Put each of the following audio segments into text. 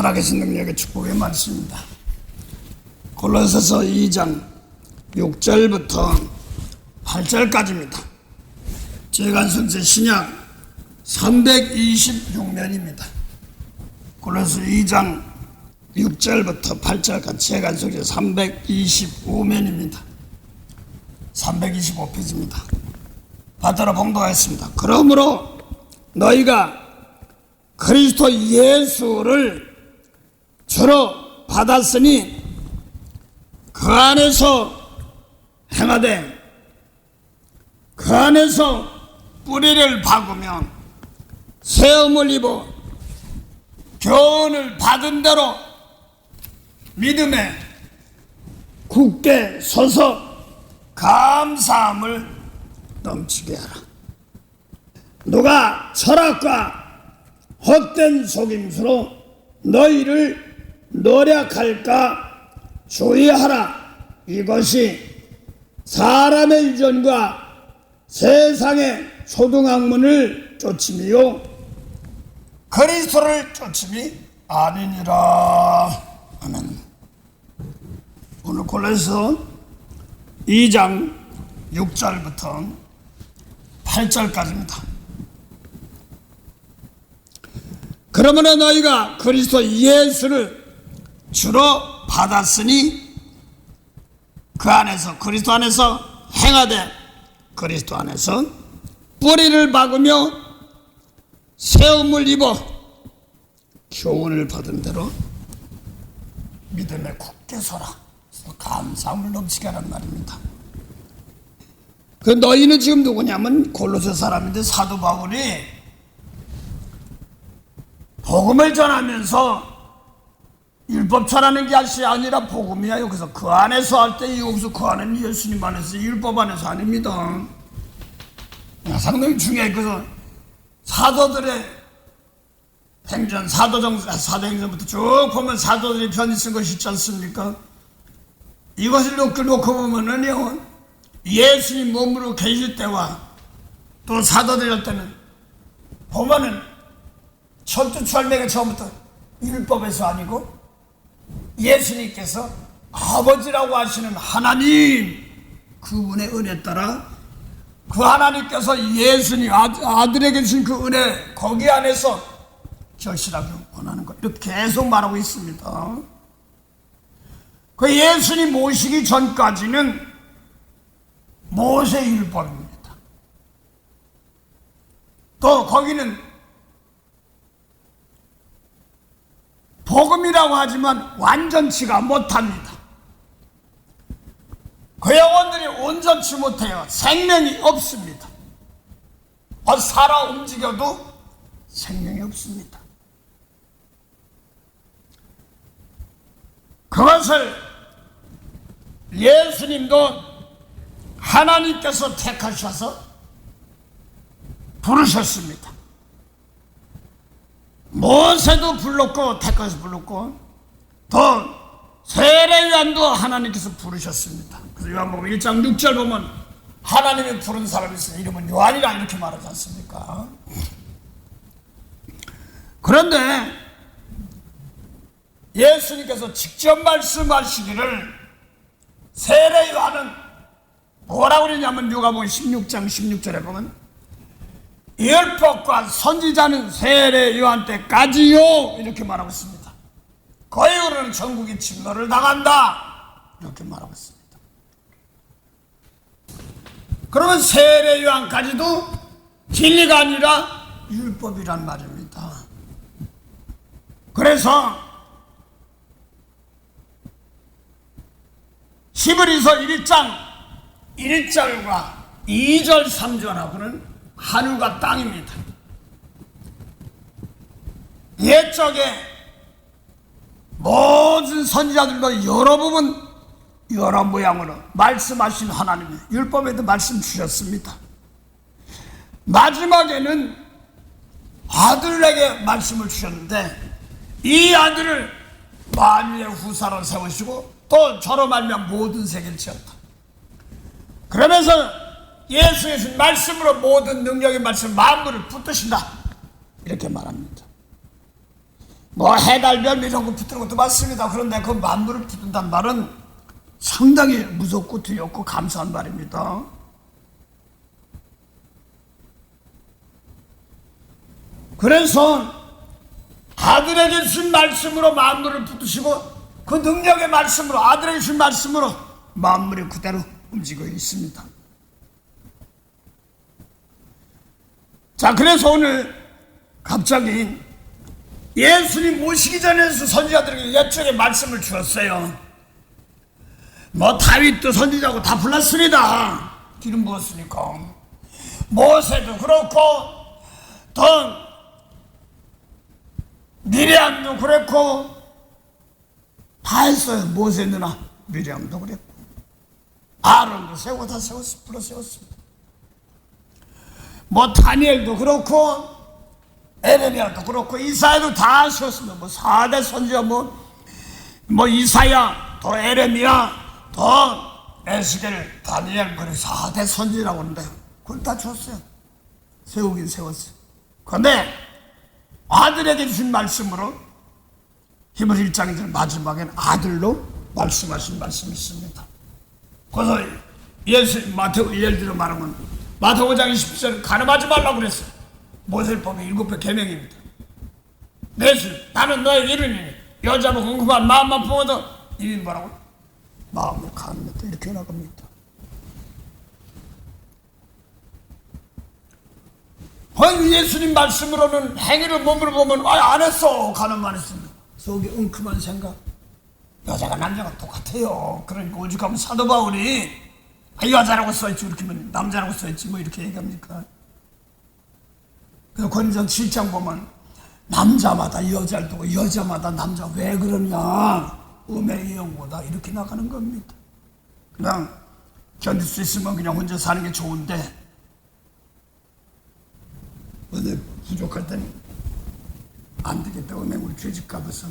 살아계신 능력의 축복의 말씀입니다. 골로새서 2장 6절부터 8절까지입니다. 재간성제 신약 326면입니다. 골로새 2장 6절부터 8절까지 재간성제 325면입니다. 325페이지입니다. 받들어 봉독하겠습니다. 그러므로 너희가 그리스도 예수를 주로 받았으니 그 안에서 행하되 그 안에서 뿌리를 박으며 세움을 입어 교훈을 받은 대로 믿음에 굳게 서서 감사함을 넘치게 하라. 누가 철학과 헛된 속임수로 너희를 노력할까 주의하라. 이것이 사람의 유전과 세상의 초등학문을 쫓음이요 그리스도를 쫓음이 아니니라. 아멘. 오늘 골로새서 2장 6절부터 8절까지입니다. 그러므로 너희가 그리스도 예수를 주로 받았으니 그 안에서 그리스도 안에서 행하되 그리스도 안에서 뿌리를 박으며 세움을 입어 교훈을 받은 대로 믿음에 굳게 서라. 감사함을 넘치게 하란 말입니다. 그 너희는 지금 누구냐면 골로새 사람인데 사도 바울이 복음을 전하면서 율법 전하는 것이 아니라 복음이에요. 그래서 그 안에서 할 때 여기서 그 안에는 예수님 안에서 율법 안에서 아닙니다. 상당히 중요해요. 그래서 사도들의 행전, 사도행전부터 쭉 보면 사도들이 편지 쓴 것이 있지 않습니까? 이것을 놓고 보면은요, 예수님 몸으로 계실 때와 또 사도들 할 때는 보면은 철두철미가 처음부터 율법에서 아니고 예수님께서 아버지라고 하시는 하나님 그분의 은혜 따라 그 하나님께서 예수님 아들에게 주신 그 은혜 거기 안에서 결실하기 원하는 것 이렇게 계속 말하고 있습니다. 그 예수님 모시기 전까지는 모세 율법입니다. 또 거기는 복음이라고 하지만 완전치가 못합니다. 그 영혼들이 온전치 못해요. 생명이 없습니다. 살아 움직여도 생명이 없습니다. 그것을 예수님도 하나님께서 택하셔서 부르셨습니다. 모세도 불렀고 택해서 불렀고 또 세례요한도 하나님께서 부르셨습니다. 그래서 요한복음 1장 6절 보면 하나님이 부른 사람이 있어요. 이름은 요한이라 이렇게 말하지 않습니까? 그런데 예수님께서 직접 말씀하시기를 세례요한은 뭐라고 그러냐면 요한복음 16장 16절에 보면 율법과 선지자는 세례 요한 때까지요 이렇게 말하고 있습니다. 그 이후로는 전국이 침노를 당한다 이렇게 말하고 있습니다. 그러면 세례 요한까지도 진리가 아니라 율법이란 말입니다. 그래서 히브리서 1장 1절과 2절 3절하고는 하늘과 땅입니다. 옛적에 모든 선지자들도 여러 부분 여러 모양으로 말씀하신 하나님이 율법에도 말씀 주셨습니다. 마지막에는 아들에게 말씀을 주셨는데 이 아들을 만유의 후사로 세우시고 또 저로 말미암아 모든 세계를 지었다. 그러면서 예수의 말씀으로 모든 능력의 말씀 만물을 붙드신다 이렇게 말합니다. 뭐 해달별 이런 거 붙는 것도 맞습니다. 그런데 그 만물을 붙는다는 말은 상당히 무섭고 두렵고 감사한 말입니다. 그래서 아들에게 주신 말씀으로 만물을 붙드시고 그 능력의 말씀으로 아들에게 주신 말씀으로 만물이 그대로 움직이고 있습니다. 자, 그래서 오늘 갑자기 예수님 모시기 전에 선지자들에게 옛적에 말씀을 주었어요. 뭐 다윗도 선지자고 다 불렀습니다. 기름 부었으니까. 모세도 그렇고 또 미리암도 그랬고 다 했어요. 모세 누나 미리암도 그랬고 아론도 세우고 다 불러 세웠습니다. 뭐 다니엘도 그렇고 에레미야도 그렇고 이사야도 다 세웠습니다. 뭐 4대 선지자 뭐 이사야 또 에레미야 또 에스겔 다니엘 그리고 4대 선지라고 하는데 그걸 다 줬어요. 세우긴 세웠어요. 그런데 아들에게 주신 말씀으로 히브리 1장 1절 마지막에는 아들로 말씀하신 말씀이 있습니다. 그래서 마태오 예를 들어 말하면 마태오 5장 20절 가늠하지 말라고 그랬어요. 모세법의 7배 계명입니다. 나는 너에게 이르니 여자는 궁금한 마음만 품어도 이미 뭐라고? 마음을 가늠했다 이렇게 나갑니다. 예수님 말씀으로는 행위를 몸으로 보면 안 했어 가늠만 했습니다. 속에 웅큼한 생각 여자가 남자가 똑같아요. 그러니까 오죽하면 사도 바울이 여자라고 써있지 이렇게 하면 남자라고 써있지 뭐 이렇게 얘기합니까? 그래서 고린도전 7장 보면 남자마다 여자를 두고 여자마다 남자 왜 그러냐 음행의 영보다 이렇게 나가는 겁니다. 그냥 견딜 수 있으면 그냥 혼자 사는 게 좋은데 어디 부족할 때는 안 되겠다. 음행으로 죄짓값에서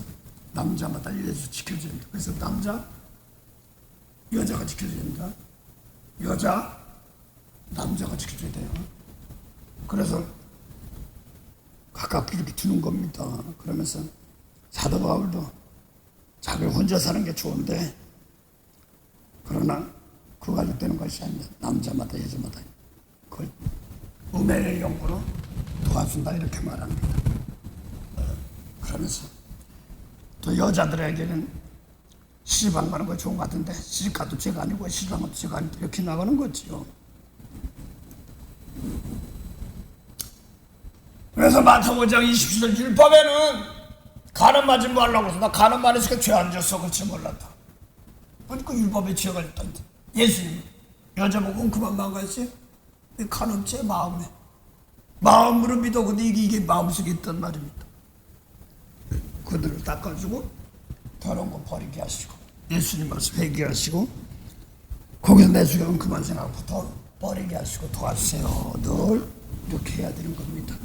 남자마다 예수 지켜줘야 된다. 그래서 남자, 여자가 지켜줘야 된다. 여자, 남자가 지켜줘야 돼요. 그래서 각각 이렇게 주는 겁니다. 그러면서 사도 바울도 자기 혼자 사는 게 좋은데 그러나 그 가지고 되는 것이 아니라 남자마다 여자마다 그걸 음행의 영으로 도와준다 이렇게 말합니다. 그러면서 또 여자들에게는 시집안 가는 거 좋은 것 같은데 시집가도 죄가 아니고 시집안 가도 죄가 아니고 이렇게 나가는 거지요. 그래서 마태오 5장 27절 율법에는 가늠하지 말라고 해서 나 가늠 안 했으니까 죄 안 졌어 그렇지 몰랐다. 그러니까 율법에 죄가 있던데 예수님 여자 보고 그만 망가졌지? 가늠죄 마음에 마음으로 믿어. 근데 이게 마음속에 있단 말입니다. 그들을 닦아주고 더러운 거 버리게 하시고 예수님 말씀 회개하시고 거기서 내 속에 엉큼한 생각부터 버리게 하시고 도와주세요. 늘 이렇게 해야 되는 겁니다.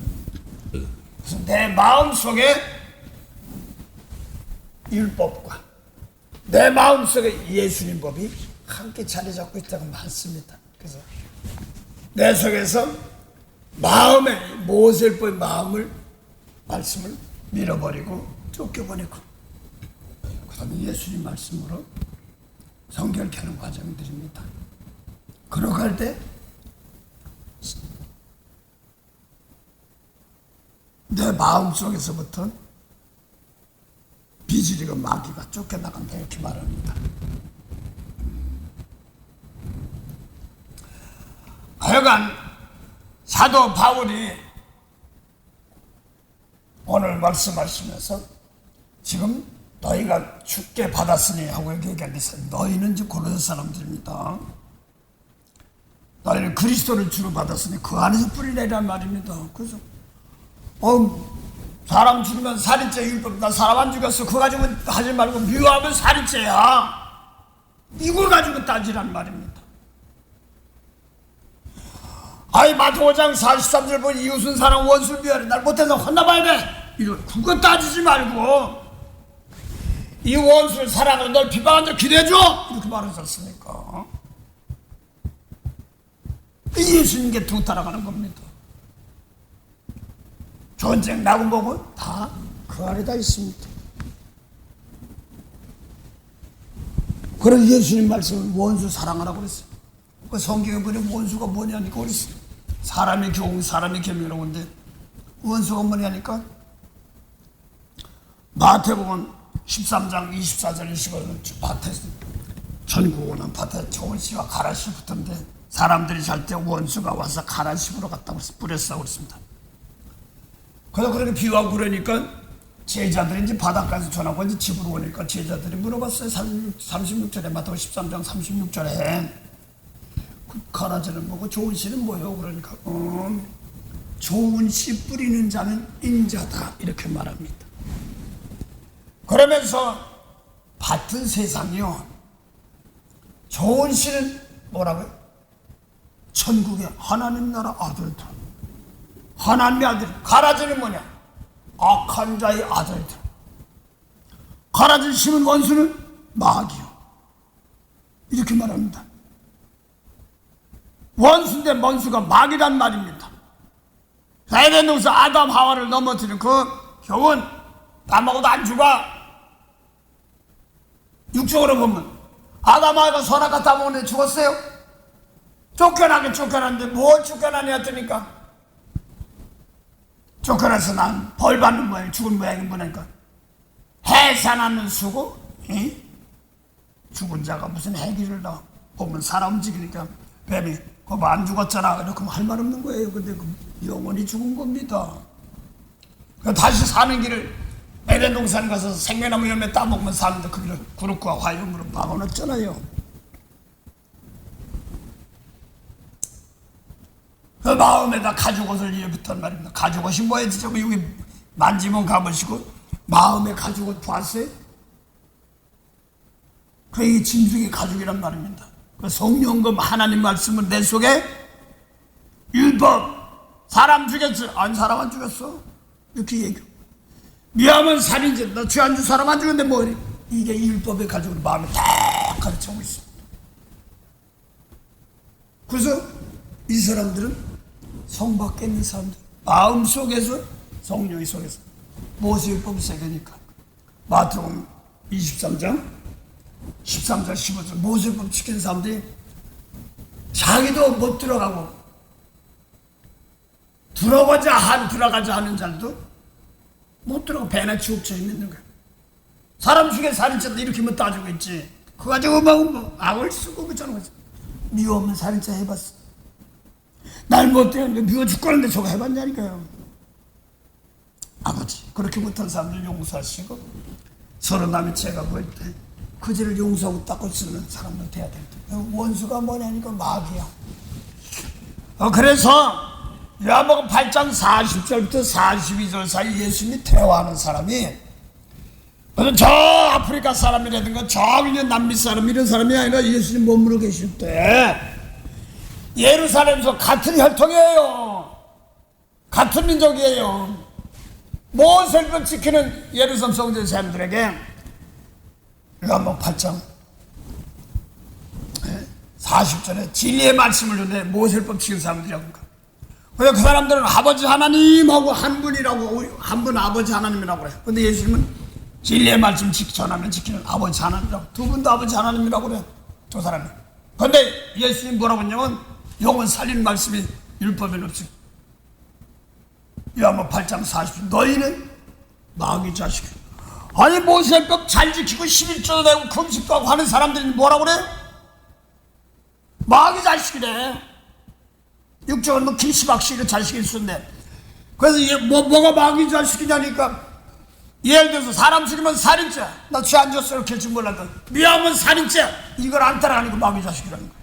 그래서 내 마음속에 율법과 내 마음속에 예수님 법이 함께 자리 잡고 있다고 많습니다. 그래서 내 속에서 마음에 모세법의 마음을 말씀을 밀어버리고 쫓겨버리고 그 다음에 예수님 말씀으로 성결케 하는 과정들입니다. 그러고 갈 때 내 마음속에서부터 비질이가 마귀가 쫓겨나간다 이렇게 말합니다. 하여간 사도 바울이 오늘 말씀하시면서 지금 너희가 죽게 받았으니 하고 얘기하는데 너희는 이제 고린도 사람들입니다. 너희는 그리스도를 주로 받았으니 그 안에서 뿌리내란 말입니다. 그래서 사람 죽이면 살인죄 율법 나 사람 안 죽였어 그거 가지고 하지 말고 미워하면 살인죄야 이걸 가지고 따지란 말입니다. 마태오 5장 43절 보니 이웃은 사람 원수를 미워하래 날 못해서 혼나봐야 돼 이런 그거 따지지 말고 이 원수를 사랑하는 널 비방한 널 기대해줘 이렇게 말하지 않습니까? 예수님께 두 따라가는 겁니다. 전쟁 나고 뭐고 다 그 그 안에 다 있습니다. 그래서 예수님 말씀은 원수 사랑하라고 그랬어요. 그 성경에 보면 원수가 뭐냐니까 그랬어요. 사람의 경, 사람의 계명이라고 하는데 원수가 뭐냐니까 마태복음 13장 24절에 시거든. 밭에서 전국 오는 밭에 좋은 씨와 가라 씨 붙었는데 사람들이 잘 때 원수가 와서 가라 씨으로 갖다 뿌렸다고 그랬습니다. 그래서 그렇게 비유하고 그러니까 제자들이 이제 바닷가에서 전하고 이제 집으로 오니까 제자들이 물어봤어요. 36절에 마태복음 13장 36절에 그 가라지는 뭐고 좋은 씨는 뭐예요? 그러니까 좋은 씨 뿌리는 자는 인자다 이렇게 말합니다. 그러면서 밭은 세상이요 좋은 씨는 뭐라고요? 천국의 하나님 나라 아들들, 하나님의 아들. 가라지는 뭐냐? 악한 자의 아들들. 가라지를 심은 원수는 마귀요 이렇게 말합니다. 원수인데 원수가 마귀란 말입니다. 에덴 동산 아담 하와를 넘어뜨린 그 경은 다 먹어도 안 죽어. 육적으로 보면 아담 하와가 선악과 다 먹었는데 죽었어요? 쫓겨나긴 쫓겨났는데 뭘 쫓겨나냐 했더니까 쫓겨나서 난 벌 받는 모양, 죽은 모양이 뭐냐니까 해산하는 수고, 죽은 자가 무슨 해기를 다 보면 사람 움직이니까 뱀이 그거 안 죽었잖아. 이렇게 할 말 없는 거예요. 근데 그 영원히 죽은 겁니다. 다시 사는 길을 에덴 동산 가서 생명나무 열매 따먹으면 사는데 그 길을 구름과 화염으로 막아놨잖아요. 그 마음에다 가죽옷을 입었단 말입니다. 가죽옷이 뭐예요? 진짜 여기 만지면 가보시고 마음에 가죽옷 보았어요? 그게 짐승의 가죽이란 말입니다. 그 성령금 하나님 말씀은 내 속에 율법 사람 죽였어? 아니 사람 안 죽였어 이렇게 얘기해. 미하면 살인죄 너 죄 안 준 사람 안 죽였는데 뭐 이래. 이게 율법의 가죽으로 마음에 딱 가르쳐오고 있어. 그래서 이 사람들은 성 밖에 있는 사람들 마음속에서 성령의 속에서 모세율법이 세계니까 마태복음 23장 13절 15절 모세율법 지키는 사람들이 자기도 못 들어가고 들어가자 하는 자들도 못 들어가 배나 지옥처 있는 거야. 사람 중에 살인죄도 이렇게 뭐 따지고 있지. 그거 가지고 뭐 악을 쓰고 그러잖아. 미워 없는 살인죄 해봤어. 날 못되는데 미워 죽겠는데 저거 해봤냐니까요. 아버지 그렇게 못한 사람들 용서하시고 서로 남의 죄가 보일 때 그 죄를 용서하고 닦을 수 있는 사람들 돼야 된다. 원수가 뭐냐니까 마귀야. 그래서 요한복음 8장 40절부터 42절 사이 예수님이 대화하는 사람이 저 아프리카 사람이라든가 저 남미 사람 이런 사람이 아니라 예수님 머무르 계실 때 예루살렘에서 같은 혈통이에요. 같은 민족이에요. 모세율법 지키는 예루살렘 성전 사람들에게 요한복음 8장 40절에 진리의 말씀을 주는데 모세율법 지키는 사람들이라고. 그래서 그 사람들은 아버지 하나님하고 한 분이라고 한 분 아버지 하나님이라고 그래. 근데 예수님은 진리의 말씀 전하면 지키는 아버지 하나님이라고. 두 분도 아버지 하나님이라고 그래. 두 사람이. 근데 예수님 뭐라고 했냐면 영혼 살리는 말씀이 율법에는 없어. 요한복음 8장 40절 너희는 마귀 자식이야. 아니 모세율법 잘 지키고 11조도 되고 금식도 하고 하는 사람들이 뭐라고 그래? 마귀 자식이래. 육정은 뭐 김씨박씨가 자식이 있었는데 그래서 이게 뭐가 마귀 자식이냐니까 예를 들어서 사람 죽이면 살인죄 나 죄 안 졌어 이렇게 할지 몰라도 미워하면 살인죄 이걸 안 따라가니까 마귀 자식이라는 거야.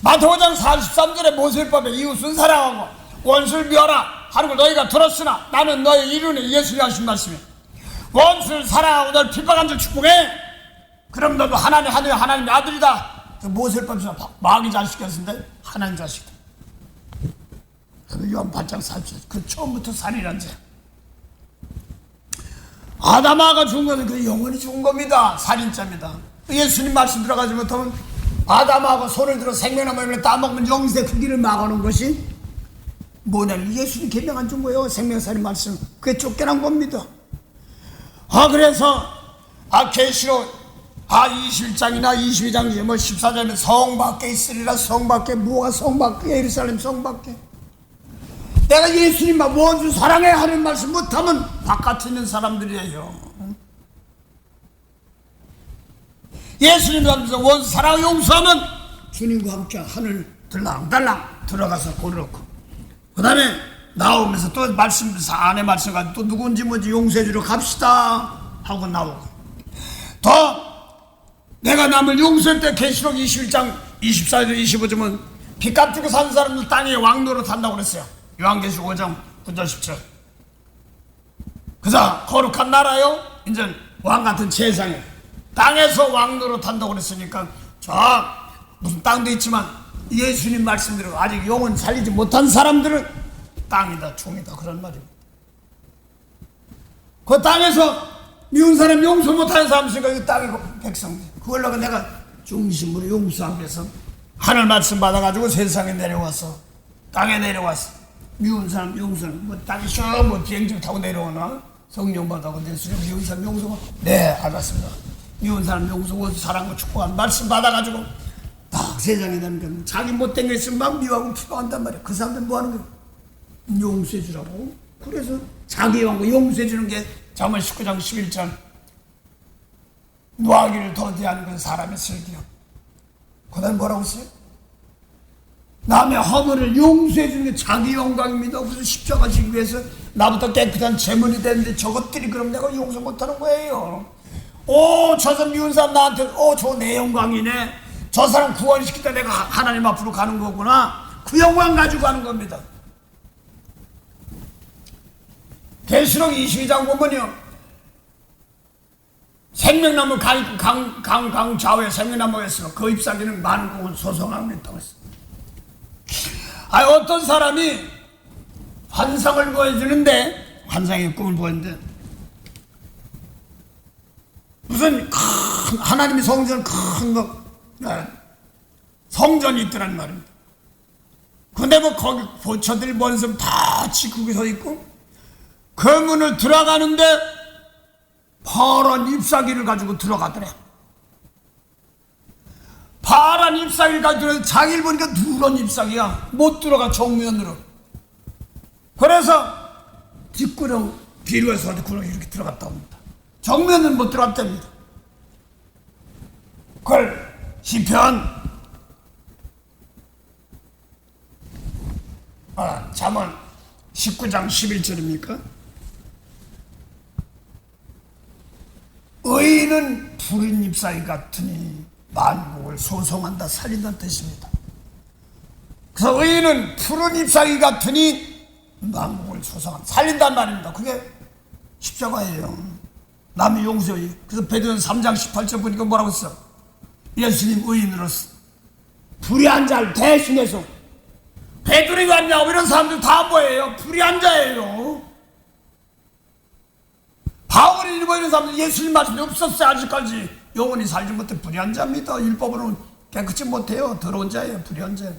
마태복음 43절에 모세율법에 이웃은 사랑하고 원수를 미워라 하는 걸 너희가 들었으나 나는 너희 이루니 예수님이 하신 말씀이야. 원수를 사랑하고 널 핍박한 줄 축복해. 그럼 너도 하나님의 아들이다. 모세율법에서 마귀 자식이었는데 하나님 자식이다. 요한 8장 40절 그 처음부터 살인한 죄. 아담아가 죽은 것은 그 영원히 죽은 겁니다. 살인죄입니다. 예수님 말씀 들어가지 못하면 아담하고 손을 들어 생명나무 열매 따먹으면 영세 그 길을 막아놓은 것이 뭐냐면 예수님 계명 안 준 거예요. 생명살인 말씀. 그게 쫓겨난 겁니다. 그래서 계시록 21장이나 22장 뭐 14장에 성 밖에 있으리라. 성 밖에 뭐가 성 밖에 예루살렘 성 밖에. 내가 예수님만 원수 사랑해 하는 말씀 못하면 바깥에 있는 사람들이에요. 예수님 앞에서 원수 사랑 용서하면 주님과 함께 하늘 들랑달랑 들어가서 고르고, 그 다음에 나오면서 또 말씀 안에 말씀 가지고 또 누군지 뭔지 용서해 주러 갑시다 하고 나오고, 더 내가 남을 용서할 때 계시록 21장 24절 25절은 빚 갚고 사는 사람들 땅에 왕노로 탄다고 그랬어요. 요한계시록 5장 9절 10절. 그자 거룩한 나라요, 이제 왕같은 세상에 땅에서 왕노로 탄다고 그랬으니까 저 무슨 땅도 있지만 예수님 말씀대로 아직 영혼 살리지 못한 사람들은 땅이다 종이다 그런 말입니다. 그 땅에서 미운 사람 용서 못하는 사람 있으니까 이 땅이 백성들 그걸로 내가 중심으로 용서하기 위해서 하늘 말씀 받아가지고 세상에 내려와서 땅에 내려와서 미운 사람 용서는 뭐 땅이 뭐 비행기를 타고 내려오나 성령 받아고 내수령 미운 사람 용서가 네 알았습니다. 미운 사람 용서고 사랑과 축복하는 말씀 받아가지고 딱 세상에 나니까 자기 못된 거 있으면 막 미워하고 피방한단 말이야. 그 사람들 뭐 하는 거야? 용서해 주라고. 그래서 자기 왕과 용서해 주는 게 잠언 19장 11절 노하기를 더디하는 건 사람의 슬기요. 그 다음에 뭐라고 했어요? 남의 허물을 용서해 주는 게 자기 영광입니다. 그래서 십자가 지기 위해서 나부터 깨끗한 제물이 되는데 저것들이 그럼 내가 용서 못하는 거예요. 저 사람 미운 사람 나한테 저 내 영광이네. 저 사람 구원시킬 때 내가 하나님 앞으로 가는 거구나. 그 영광 가지고 가는 겁니다. 계시록 22장 보면요, 생명나무 강 좌우에 생명나무가 있어. 그 잎사귀는 많은 곡을 소송하고 있다고 했어. 어떤 사람이 환상을 보여주는데, 환상의 꿈을 보였는데, 무슨 큰 하나님의 성전 큰 거, 성전이 있더란 말입니다. 근데 뭐 거기 보초들 원성 다 지키고 서 있고, 그 문을 들어가는데 파란 잎사귀를 가지고 들어가더래. 파란 잎사귀를 가지고 들어가서 자기를 보니까 누런 잎사귀야. 못 들어가 정면으로. 그래서 뒷구렁 비루에서 구렁이 이렇게 들어갔다 옵니다. 정면은 못 들어갔답니다. 그걸 시편 잠언 19장 11절입니까? 의인은 푸른 잎사귀 같으니 만국을 소송한다 살린다는 뜻입니다. 그래서 의인은 푸른 잎사귀 같으니 만국을 소송한다 살린다는 말입니다. 그게 십자가예요. 남의 용서예요. 그래서 베드로는 3장 18절 보니까 뭐라고 했어? 예수님 의인으로서 불의한 자를 대신해서. 베드로가 아니냐고. 이런 사람들 다 뭐예요? 불의한 자예요. 바울이 일본 이런 사람들 예수님 말씀이 없었어요. 아직까지 영원히 살지 못해 불의한 자입니다. 율법으로는 깨끗이 못해요. 더러운 자예요. 불의한 자예요.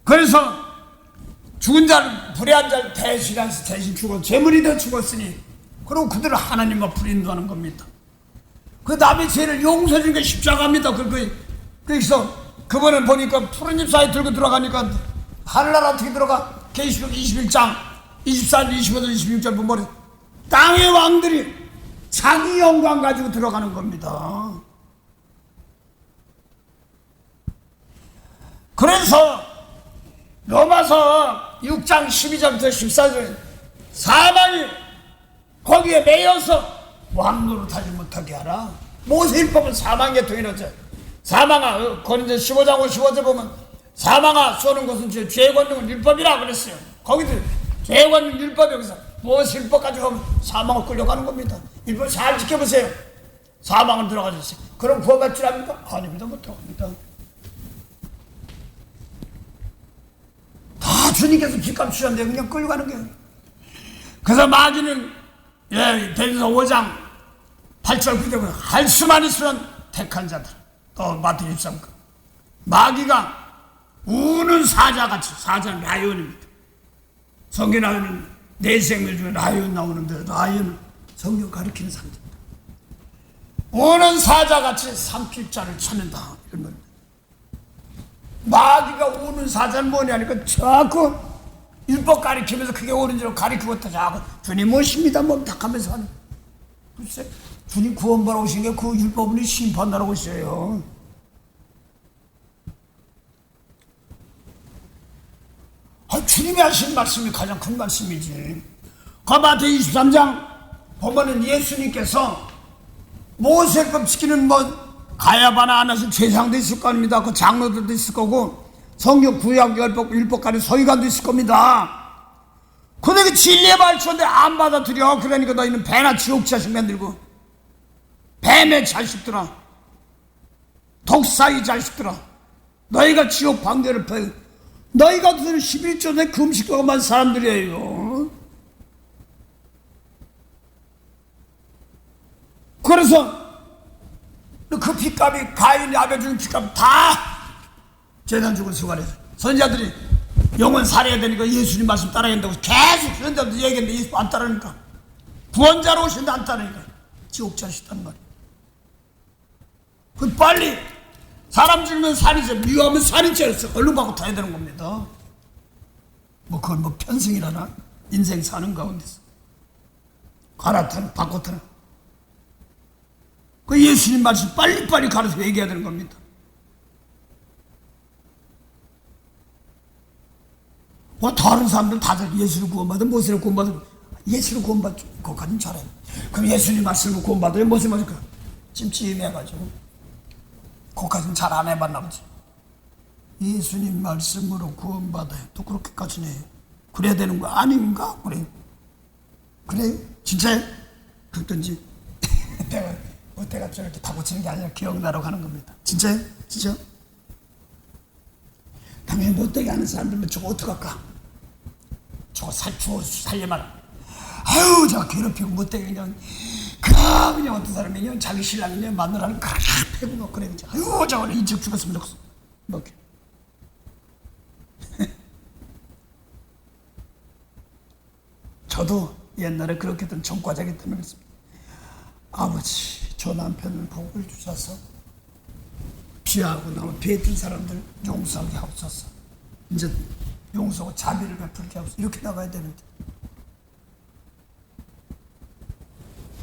그래서 죽은 자를 불의한 자를 대신 죽어 재물이 되어 죽었으니 그리고 그들을 하나님과 불인도하는 겁니다. 그 남의 죄를 용서해 주는 게 십자가입니다. 그래서 그번에 보니까 푸른 잎사귀 들고 들어가니까 하늘나라 어떻게 들어가? 계시록 21장 24절 25절 26절 보면 땅의 왕들이 자기 영광 가지고 들어가는 겁니다. 그래서 로마서 6장 12절부터 14절 사망이 거기에 매여서 왕노릇하지 못하게 하라. 모세율법은 사망의 동일하죠. 사망아, 고린도 15장 55절 보면 사망아 쏘는 것은 죄의 권능은 율법이라 그랬어요. 거기도 죄의 권능 율법이 여기서 모세율법 가지고 하면 사망을 끌려가는 겁니다. 율법 잘 지켜보세요. 사망을 들어가셨어요. 그럼 구원받을 줄 압니까? 아닙니다. 못 들어갑니다. 다 주님께서 빚값 주셨는데 그냥 끌려가는 거예요. 그래서 마귀는 베드로서 5장 8절 9절 할 수만 있으면 택한 자들. 또 마태 23장 마귀가 우는 사자같이, 사자는 라이온입니다. 성경 나오는 네 생물 중에 라이온 나오는데 라이온은 성경 가리키는 상징. 우는 사자같이 삼킬 자를 찾는다. 이런 겁니다. 마귀가 우는 사자는 뭐냐니까 자꾸 율법 가리키면서 그게 옳은 줄 가리키고 또 자꾸 주님 오십니다 뭐 딱 하면서 하는. 글쎄 주님 구원받아 오신 게 그 율법은 심판하러 오셔요. 주님이 하신 말씀이 가장 큰 말씀이지. 마태 23장 보면은 예수님께서 모세법 지키는 가야바나 안에서 제사장도 있을 겁니다. 그 장로들도 있을 거고 성경 구약 율법가리 서기관도 있을 겁니다. 근데 그 진리의 말씀인데 안 받아들여. 그러니까 너희는 배나 지옥 자식 만들고 뱀의 자식들아, 독사의 자식들아, 너희가 지옥 방대를 펴. 너희가 무슨 11조에 금식도만 사람들이에요. 그래서 그 핏값이 가인이 아벨 주는 핏값 다 재단 주고 수고해서 선지자들이 영혼 살해야 되니까 예수님 말씀 따라야 된다고 계속 선지자들 얘기했는데 예수 안 따르니까 구원자로 오신데 안 따르니까 지옥 자식이란 말이에요. 그 빨리 사람 죽으면 살인죄, 미워하면 살인죄였어. 얼른 받고 타야 되는 겁니다. 그건 편승이라나 인생 사는 가운데서 갈아타는 바꿔타는 그 예수님 말씀 빨리빨리 가르쳐 얘기해야 되는 겁니다. 다른 사람들 다들 예수를 구원받은 모세를 구원받은 예수를 구원받죠. 그거까지는 잘해요. 그럼 예수님 말씀을 구원받아요? 모세 말을까? 찜찜해가지고 그거까지는 잘 안 해봤나 보지. 예수님 말씀으로 구원받아요. 또 그렇게까지는 해요. 그래야 되는 거 아닌가? 그래? 진짜요? 그랬던지 내가 저렇게 다 고치는 게 아니라 기억나러 가는 겁니다. 진짜요? 진짜? 당연히 못되게 하는 사람들은 저거 어떡할까? 저거 살려만. 아유, 저거 괴롭히고 못되게 그냥 어떤 사람이 그냥 자기 신랑이 그냥 마누라는 가라 패고 막 그래. 아유, 저거는 인적 죽었으면 좋겠어. 저도 옛날에 그렇게 했던 전과자기 때문에 그랬습니다. 아버지, 저 남편은 복을 주셔서 피하고 나면 피했던 사람들 용서하게 하옵소서. 이제 용서하고 자비를 베풀게 하옵소서. 이렇게 나가야 되는데.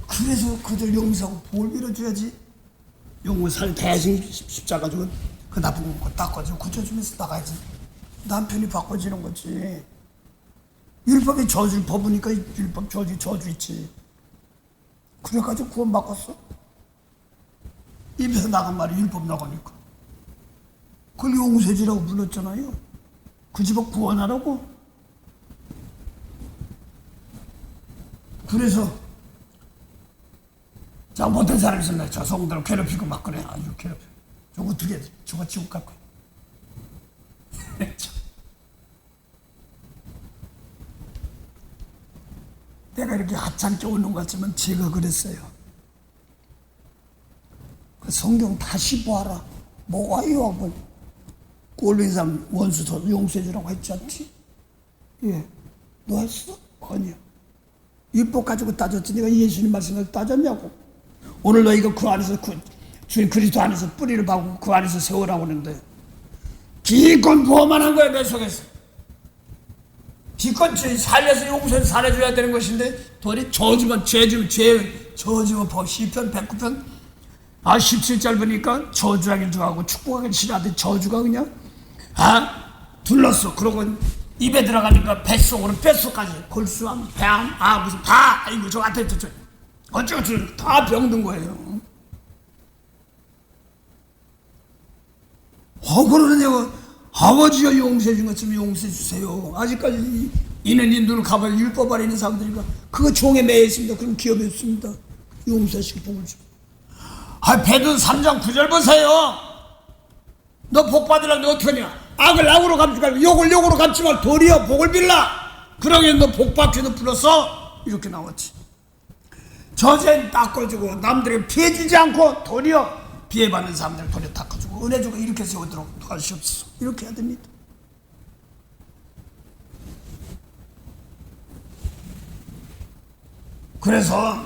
그래서 그들 용서하고 복을 빌어줘야지. 용서할 대신 십자가 주고 그 나쁜 거 닦아주고 고쳐주면서 나가야지. 남편이 바꿔지는 거지. 율법이 저주를 법으니까 율법 저주 있지. 그래가지고 구원 바꿨어. 입에서 나간 말이 율법 나가니까. 그걸 용서해주라고 불렀잖아요. 그 집을 구원하라고. 그래서 자, 못된 사람이 있으면 저 성도를 괴롭히고 막 그래. 아주 괴롭혀. 저거 어떻게 해? 저거 지옥 갈 거야. 내가 이렇게 하찮게 오는 것 같지만 제가 그랬어요. 그 성경 다시 보아라. 뭐가 요압은 꼴린 사람 원수 용서해주라고 했지 않지? 예. 너 했어? 아니야. 율법 가지고 따졌지. 내가 예수님 말씀을 따졌냐고. 오늘 너희가 그 안에서 주인 그리스도 안에서 뿌리를 박고 그 안에서 세우라고 하는데 기껏 부어만 한 거야. 내 속에서 기껏 살려서 용서해서 살아줘야 되는 것인데 돌이 저주만 죄 저주만 시편 109편 17절 보니까 저주하길 좋아하고 축복하길 싫어하는데 저주가 그냥 둘렀어. 그러고 입에 들어가니까 뱃속으로 뱃속까지 골수암, 폐암, 무슨 다 이거 저 앞에 저 어쩌고 다 병든 거예요. 그러냐고. 아버지가 용서해 준 것처럼 용서해 주세요. 아직까지 이는 인도를 가봐야 율법 아래 있는 사람들이니까 그거 종에 매여 있습니다. 그럼 기업이 없습니다. 용서하시고 복을 줘. 베드로 3장 9절 보세요. 너 복 받으려면 너 어떻게 하냐? 악을 악으로 갚지 말고 욕을 욕으로 갚지 말고 도리어 복을 빌라. 그러면 너 복 받기도 불렀어. 이렇게 나왔지. 저죄는 닦아주고 남들에게 피해주지 않고 도리어 피해받는 사람들 도리어 닦아주고 복주고 은혜 주고 이렇게 세우도록 도와주시옵소서. 이렇게 해야 됩니다. 그래서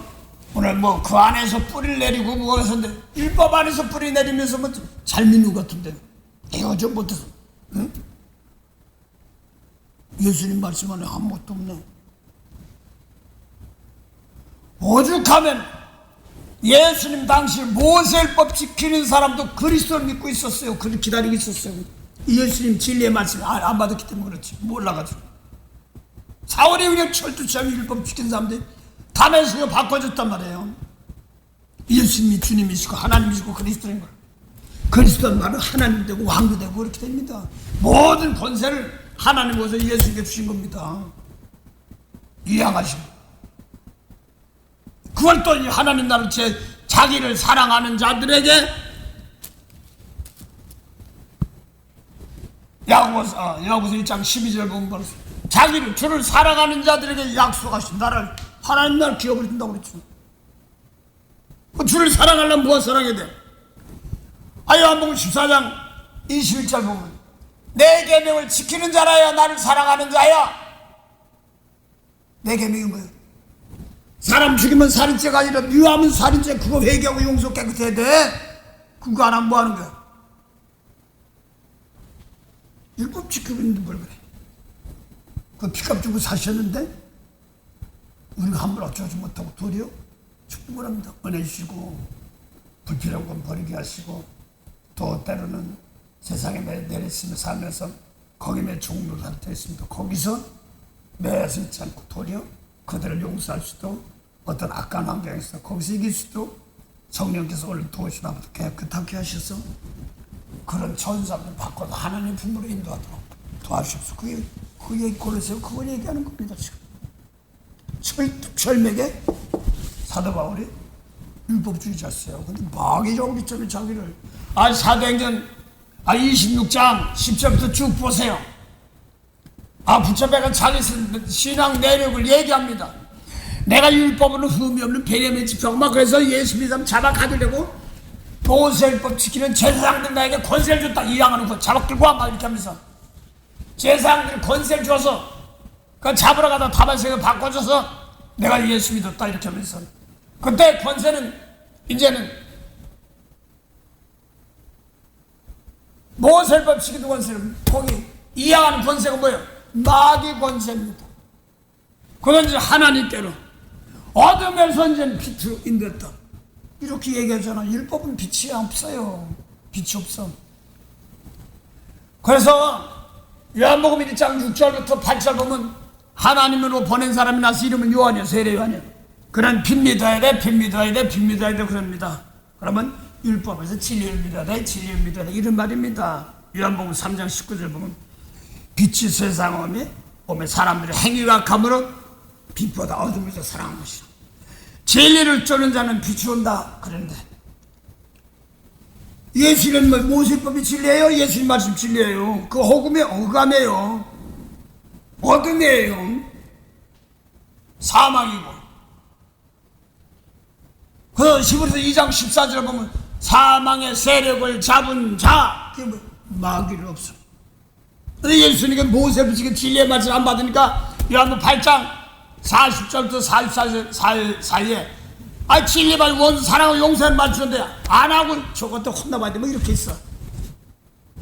오늘 뭐 그 안에서 뿌리를 내리고 뭐가 했었는데 율법 안에서 뿌리 내리면서 뭐 잘 믿는 것 같은데 이거 좀 못해서 응? 예수님 말씀 안에 아무것도 없네. 오죽하면 예수님 당시 모세율법 지키는 사람도 그리스도를 믿고 있었어요. 그를 기다리고 있었어요. 예수님 진리의 말씀을 안 받았기 때문에 그렇지. 몰라가지고 사울이 그냥 철두철미 율법 지킨 사람들이 담에서 바꿔줬단 말이에요. 예수님이 주님이시고 하나님이시고 그리스도인 걸. 그리스도는 말은 하나님 되고 왕도 되고 그렇게 됩니다. 모든 권세를 하나님께서 예수님께 주신 겁니다. 이양하시고 그걸 또 하나님 나라를 자기를 사랑하는 자들에게 야고보서 1장 12절 보면 자기를 주를 사랑하는 자들에게 약속하신 나라를 하나님 나라를 기업을 준다고 그랬죠. 주를 사랑하려면 뭐가 사랑해야 돼? 요한복음 14장 21절 보면 내 계명을 지키는 자라야 나를 사랑하는 자야. 내 계명이 뭐예요? 사람 죽이면 살인죄가 아니라 미워하면 살인죄. 그거 회개하고 용서 깨끗해야 돼. 그거 안 하면 뭐 하는 거야? 율법 지키고 있는데 뭘 그래? 그 피값 주고 사셨는데 우리가 함부로 어쩌지 못하고 도리어 축복을 합니다. 은혜 주시고 불필요한 건 버리게 하시고 또 때로는 세상에 내렸으며 살면서 거기에 매 종로를 한테 있습니다. 거기서 매서 있지 않고 도리어 그들을 용서할 수도 어떤 악한 환경에서 거기서 이길 수도 성령께서 오늘 도우시나보다 깨끗하게 하셔서 그런 천사를 바꿔서 하나님의 품으로 인도하도록 도와주십시오. 그게 고려해서 그걸 얘기하는 겁니다. 지금 철저하게 사도 바울이 율법주의자였어요. 근데 마귀적으로 그랬잖아요. 자기를 사도행전 26장 10절부터 쭉 보세요. 붙잡혀가 자기 신앙 내력을 얘기합니다. 내가 율법으로 흠이 없는 베냐민 지평만 그래서 예수 믿으면 잡아 가두려고 모세율법 지키는 제사장들 나에게 권세를 줬다. 이양하는 거 잡아 끌고 와 이렇게 하면서 제사장들 권세를 줘서 그 잡으러 가다 다반색을 바꿔줘서 내가 예수 믿었다 이렇게 하면서 그때 권세는 이제는 모세율법 지키는 권세는 거기 이양하는 권세가 뭐예요? 마귀 권세입니다. 그건 이제 하나님께로 어둠에서 이제 빛으로 인도했다. 이렇게 얘기하잖아. 율법은 빛이 없어요. 빛이 없어. 그래서 요한복음 1장 6절부터 8절 보면 하나님으로 보낸 사람이 나서 이름은 요한이야. 세례 요한이야. 그는 빛 믿어야 돼. 빛 믿어야 돼. 빛 믿어야 돼. 그럽니다. 그러면 율법에서 진리를 믿어야 돼. 진리를 믿어야 돼. 이런 말입니다. 요한복음 3장 19절 보면 빛이 세상에 오면 사람들의 행위가 감으로 빛보다 어둠에서 사랑한 것이라. 진리를 쫓는 자는 빛이 온다. 그런데 예수는 뭐 모세법이 진리예요? 예수님 말씀 진리예요. 그 복음의 어감이에요. 어둠이에요. 사망이고. 그 히브리서 2장 14절 보면 사망의 세력을 잡은 자, 그게 뭐 마귀를 없어. 근데 예수님이 모세법이 지금 진리의 말씀을 안 받으니까 요한복음 8장 40절부터 44절 사이에 진리 말고 원수 사랑을 용서하는 말씀인데 안 하고 저것도 혼나봐야 돼. 뭐 이렇게 있어.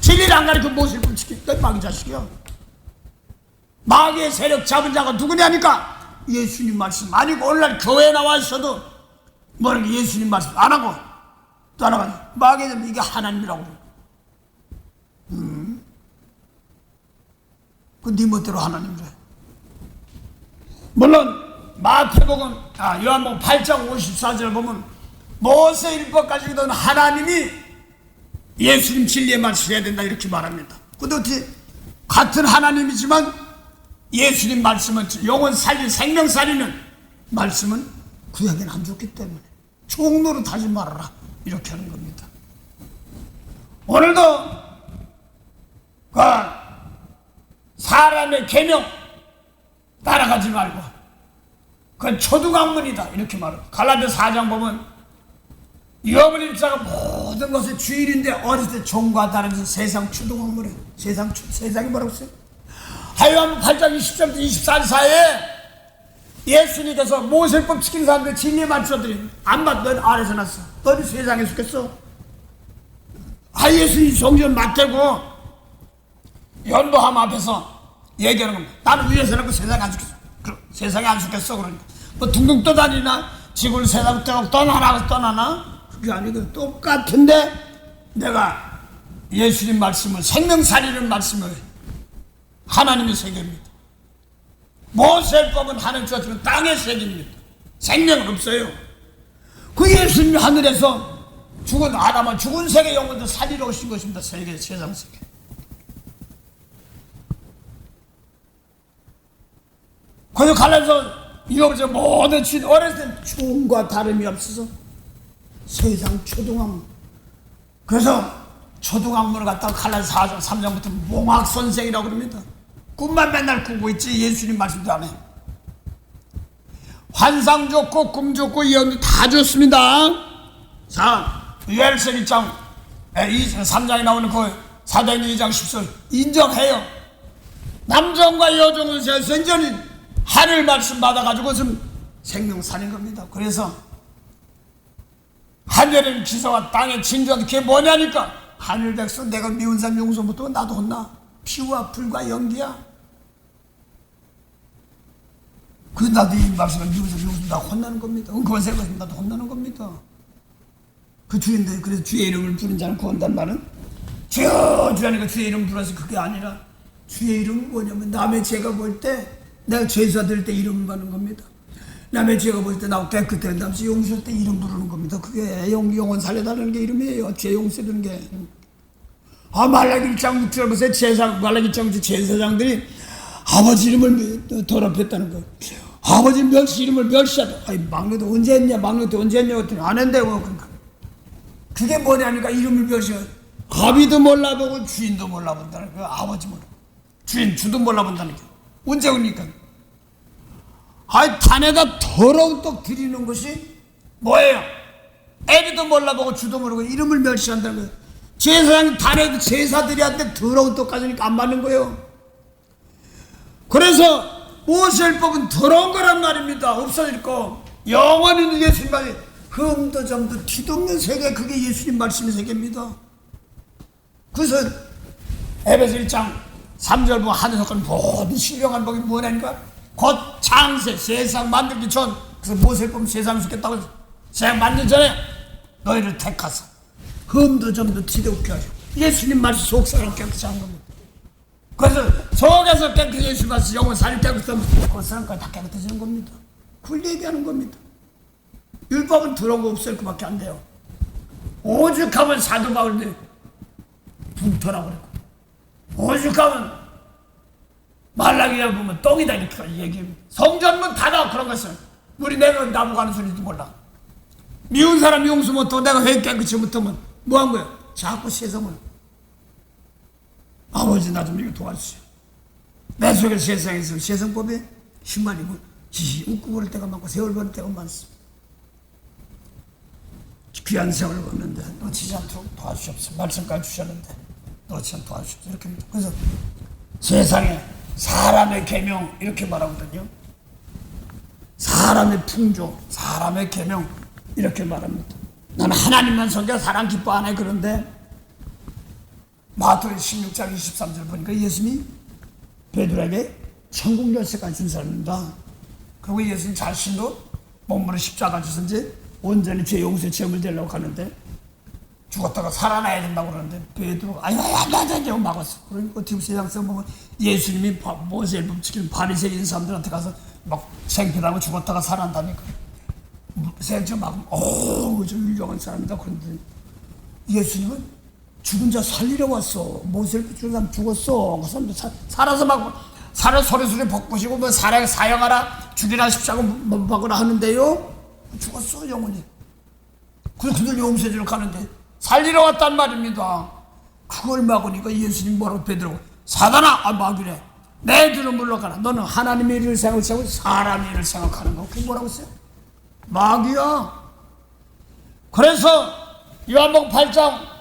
진리를 안 가르쳐 모세법 지키니까 마귀 자식이야. 마귀의 세력 잡은 자가 누구냐니까 예수님 말씀 아니고 오늘날 교회에 나와 있어도 뭐라고 예수님 말씀 안 하고 또 안 하고 마귀는 이게 하나님이라고 그래. 그 네 멋대로 하나님이래. 물론 마태복음 요한복음 8장 54절 보면 모세율법 가지고는 하나님이 예수님 진리의 말씀을 해야 된다 이렇게 말합니다. 근데 어떻게 같은 하나님이지만 예수님 말씀은 영혼 살린 생명 살리는 말씀은 구약에는 안 좋기 때문에 종로로 다시 말하라 이렇게 하는 겁니다. 오늘도 그 사람의 계명 따라가지 말고 그건 초두강문이다 이렇게 말합니다. 갈라디아 4장 보면 욥은 일자가 모든 것의 주인인데 어렸을 때 종과 다른 세상 추동한 거래. 세상이 뭐라고 했어요? 하요한 8장 20절부터 24절 사이에 예수님께서 모세법 지키는 사람들 진리에 맞춰드린 안 받, 넌 아래서 났어. 너는 세상에 속했어. 예수님 성전 맞대고 연보함 앞에서 얘기하는 겁니다. 나는 위에서 놓고 세상에 안 속했어. 세상에 안 속했어. 그러니까 뭐 둥둥 떠다니나 지구를 세상 떠나나 그게 아니고 똑같은데 내가 예수님 말씀을 생명 살리는 말씀을 하나님의 세계입니다. 모세법은 하늘 주었지만 땅의 세계입니다. 생명은 없어요. 그 예수님이 하늘에서 죽은 아담은 죽은 세계 영혼도 살리러 오신 것입니다. 세상 세계. 그래서 갈라서 이어서 모든 주인 어렸을 때 죽음과 다름이 없어서 세상 초등학문. 그래서 초등학문을 갖다가 갈라서 4장 3장부터 몽학선생이라고 그럽니다. 꿈만 맨날 꾸고 있지 예수님 말씀도 안 해. 환상 좋고 꿈 좋고 예언도 다 좋습니다. 자, 요엘서 1장 3장에 나오는 그 사도행전 2장 10절 인정해요. 남종과 여종을 세워서 인전이 하늘 말씀 받아가지고 좀 생명 사는 겁니다. 그래서 하늘은 기사와 땅의 진주한 그게 뭐냐니까 하늘 백성 내가 미운 사람 용서 못하고 나도 혼나. 피와 불과 연기야. 그 나도 이 말씀을 미운 사람 용서 나 혼나는 겁니다. 그만 생각하시면 나도 혼나는 겁니다. 그 주인들 그래서 주의 이름을 부른 자는 구한다는 말은 주여 주하니까 주의 이름 불러서 그게 아니라 주의 이름은 뭐냐면 남의 죄가 볼 때 내가 죄사 드릴 때 이름 받는 겁니다. 남의 죄가 볼 때 나고 깨끗해 남수 용서할 때 이름 부르는 겁니다. 그게 영혼 살려달라는 게 이름이에요. 죄 용서해주는 게. 말라기 1장 6절 보세요. 말라기 1장 6절 제사장들이 아버지 이름을 더럽혔다는 거예요. 아버지 이름을 멸시하다. 막내도 언제 했냐 그랬더니 안 했대요. 그러니까. 그게 뭐냐니까 이름을 멸시하다. 아비도 몰라보고 주인도 몰라본다는 거예요. 아버지 몰라. 주도 몰라본다는 게. 언제 옵니까? 단에다 더러운 떡 드리는 것이 뭐예요? 애비도 몰라보고 주도 모르고 이름을 멸시한다는 거예요. 제사장 단에도 제사들이한테 더러운 떡 가지니까 안 받는 거예요. 그래서 모세율법은 더러운 거란 말입니다. 없어질 거. 영원히 예수님 말이 흠도 점도 티도 없는 세계 그게 예수님 말씀의 세계입니다. 그래서 에베소 1장 3절 보면 하늘에서 건 모든 신령한 법이 뭐냐니까 곧 창세 세상 만들기 전 그래서 모세율법 세상을 속겠다고 세상 만들기 전에 너희를 택하사 흠도 점도 티도 없게 하시고 예수님 말씀 속사람 깨끗이 한 겁니다. 그래서 속에서 깨끗이 예수님 말씀 영혼 살릴 때부터 그 사람까지 다 깨끗해지는 겁니다. 그걸 얘기하는 겁니다. 율법은 더러운 거 없을 것밖에 안 돼요. 오죽하면 사도 바울이 분토라고 그랬고 오죽하면 말라기를 보면 똥이다 이렇게 얘기합니다. 성전문 닫아 그런 것은 우리 내가 나보고 하는 소리도 몰라. 미운 사람 용서 못하고 내가 회 깨끗이 못하면 뭐한 거야? 자꾸 세상을 아버지 나 좀 이거 도와주세요. 내 속에 세상에서 세상법에 휘말리고 지시 웃고 그럴 때가 많고 세월 버릴 때가 많습니다. 귀한 세월을 보는데 놓치지 않도록 도와주시옵소서. 말씀까지 주셨는데 놓치지 않도록 도와주시옵소서. 이렇게 합니다. 그래서 세상에 사람의 계명 이렇게 말하거든요. 사람의 풍조, 사람의 계명 이렇게 말합니다. 나는 하나님만 섬겨 사람 기뻐 안 해. 그런데 마태복음 16장 23절 보니까 예수님이 베드로에게 천국 열쇠까지 준 사람입니다. 그리고 예수님 자신도 몸으로 십자가 지서 이제 온전히 죄 용서의 체험을 되려고 하는데 죽었다가 살아나야 된다고 그러는데 베드로가 아니 막았어. 그러니까 어떻게 세상에서 보면 예수님이 모세율법 지키는 바리새인 사람들한테 가서 막 생피하고 죽었다가 살아난다니까. 생처 막으면 저 훌륭한 사람이다. 그런데 예수님은 죽은 자 살리러 왔어. 모세율법 지키는 사람 죽었어. 그 사람도 살아서 막 살아 소리소리 복부시고 뭐 사형하라 죽이라 십자가 못 박으라 하는데요. 죽었어 영원히. 그래서 그들 용서해주러 가는데 살리러 왔단 말입니다. 그걸 막으니까 예수님 뭐라고 베드로 사단아 막이래. 내 뒤로 물러가라. 너는 하나님의 일을 생각하고 사람의 일을 생각하는 거. 그게 뭐라고 했어요? 막이야. 그래서 요한복음 8장